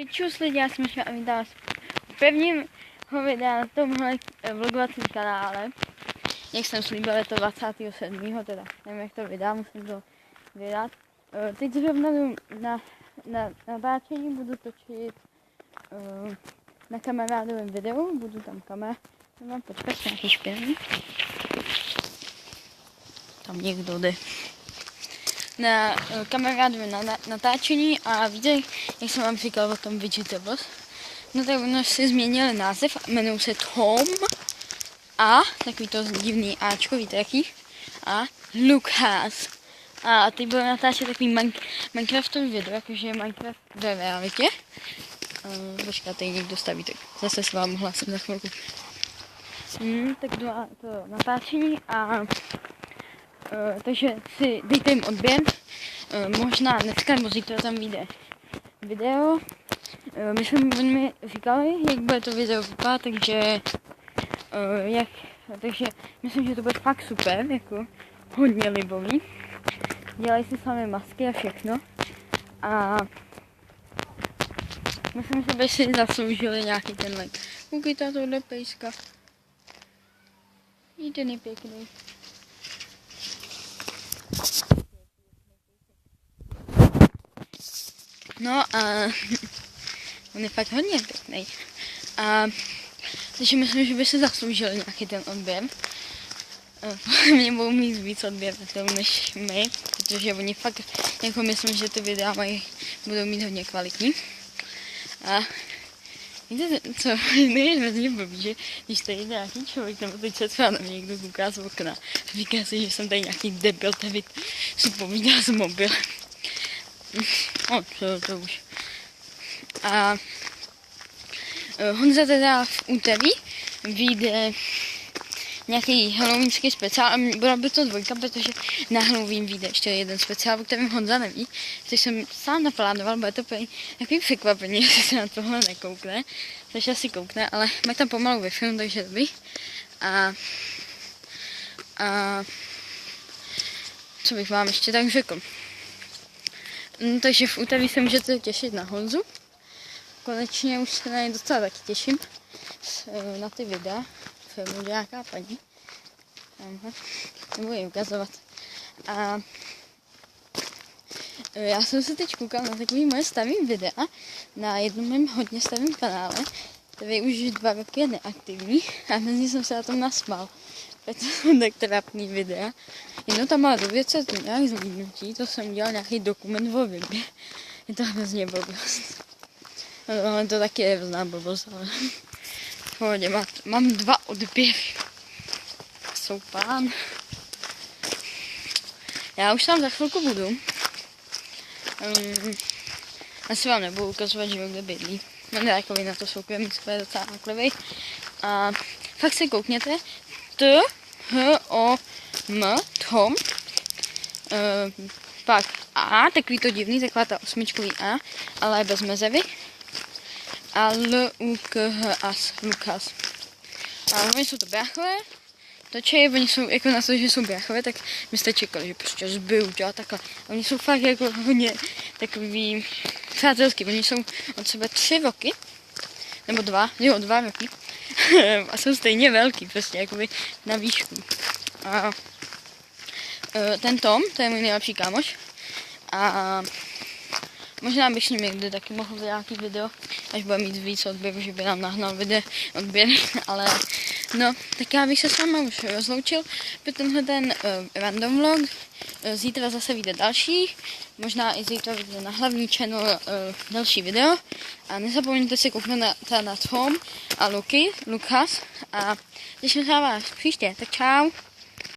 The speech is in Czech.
Čus lidi, já jsem a vítám vás v prvním videa na tomhle vlogovacím kanále. Jak jsem slíbil, je to 27. teda nevím, jak to vydám, musím to vydat. Teď zrovna na natáčení budu točit na kamarádovém videu, budu tam mám počkat nějaký špinavý. Tam někdo jde. Na kamarádovém natáčení a víte, jak jsem vám říkal o tom Vegetables, no tak ono si změnili název, jmenují se Tom a takový to divný Ačko, víte jaký? A Lucas. A teď budeme natáčet takový Minecraftový video, jakože Minecraft ve realitě. Počkat, tady někdo staví, tak zase s vám hlasím za chvilku. Tak jdu na to natáčení a takže si dejte jim odběr, možná dneska nebo zítra tam vyjde video. Myslím, že mi říkali, jak bude to video vypadat, takže myslím, že to bude fakt super, jako hodně libový. Dělají si sami masky a všechno a myslím, že by si zasloužili nějaký ten like. Koukejte tohle pejska. Ten je pěkný. No a on je fakt hodně pěkný. A takže myslím, že by se zasloužil nějaký ten odběr. Mě budou mít víc odběr než my, protože oni fakt, jako myslím, že ty videa budou mít hodně kvalitní. A víte co, je hrozně blbý, že když tady je nějaký člověk, nebo teď se třeba na mě někdo kouká z okna, říká si, že jsem tady nějaký debil, který si povídá s mobilem. To už. A Honza teda v úterý vyjde nějaký halloweenský speciál a byla by to dvojka, protože na Halloween vyjde ještě jeden speciál, o kterém Honza neví, což jsem sám naplánoval, bude to takový překvapení, jestli se na tohle nekoukne, což asi koukne, ale mají tam pomalu ve filmu, takže dobrý. A co bych vám ještě tak řekl. No, takže v úterý se můžete těšit na Honzu. Konečně už se na ně docela taky těším. Na ty videa. Filmu nějaká paní. Nebudu ji ukazovat. A já jsem se teď koukal na takový moje starý videa. Na jednom mém hodně starém kanále. Který už 2 roky je neaktivní. A mezi jsem se na tom nasmál. To jsou tak trapný videa. Jenom tam má do věce nějak zlídnutí, to jsem udělal nějaký dokument o rybě. Je to hrozně blbost. No, to taky je hrozná blbost, ale v pohodě, mám 2 odběry. Jsou pán. Já už tam za chvilku budu. Asi vám nebudu ukazovat, že kde bydlí. Mám takový na to soukromí, je docela náklivý. A fakt se koukněte. Tom. Pak A, takový to divný, taková ta 8 A, ale bez mezery. A Lukas. A oni jsou to bráchové. Oni jsou jako na to, že jsou bráchové, tak byste čekali, že prostě zbiju a takhle. Oni jsou fakt jako hodně takový přátelský. Oni jsou od sebe 3 roky. Nebo 2 roky. A jsou stejně velký, prostě jakoby na výšku. A ten Tom, to je můj nejlepší kámoš. A možná bych s ním někdy taky mohl dělat nějaký video, až bude mít víc odběrů, že by nám nahnal odběr, ale no, tak já bych se s váma už rozloučil pro tenhle ten random vlog. Zítra zase vyjde další, možná i zítra vyjde na hlavní channel další video. A nezapomeňte si kouknout na Tom a Lucas a těším se na vás příště, tak čau.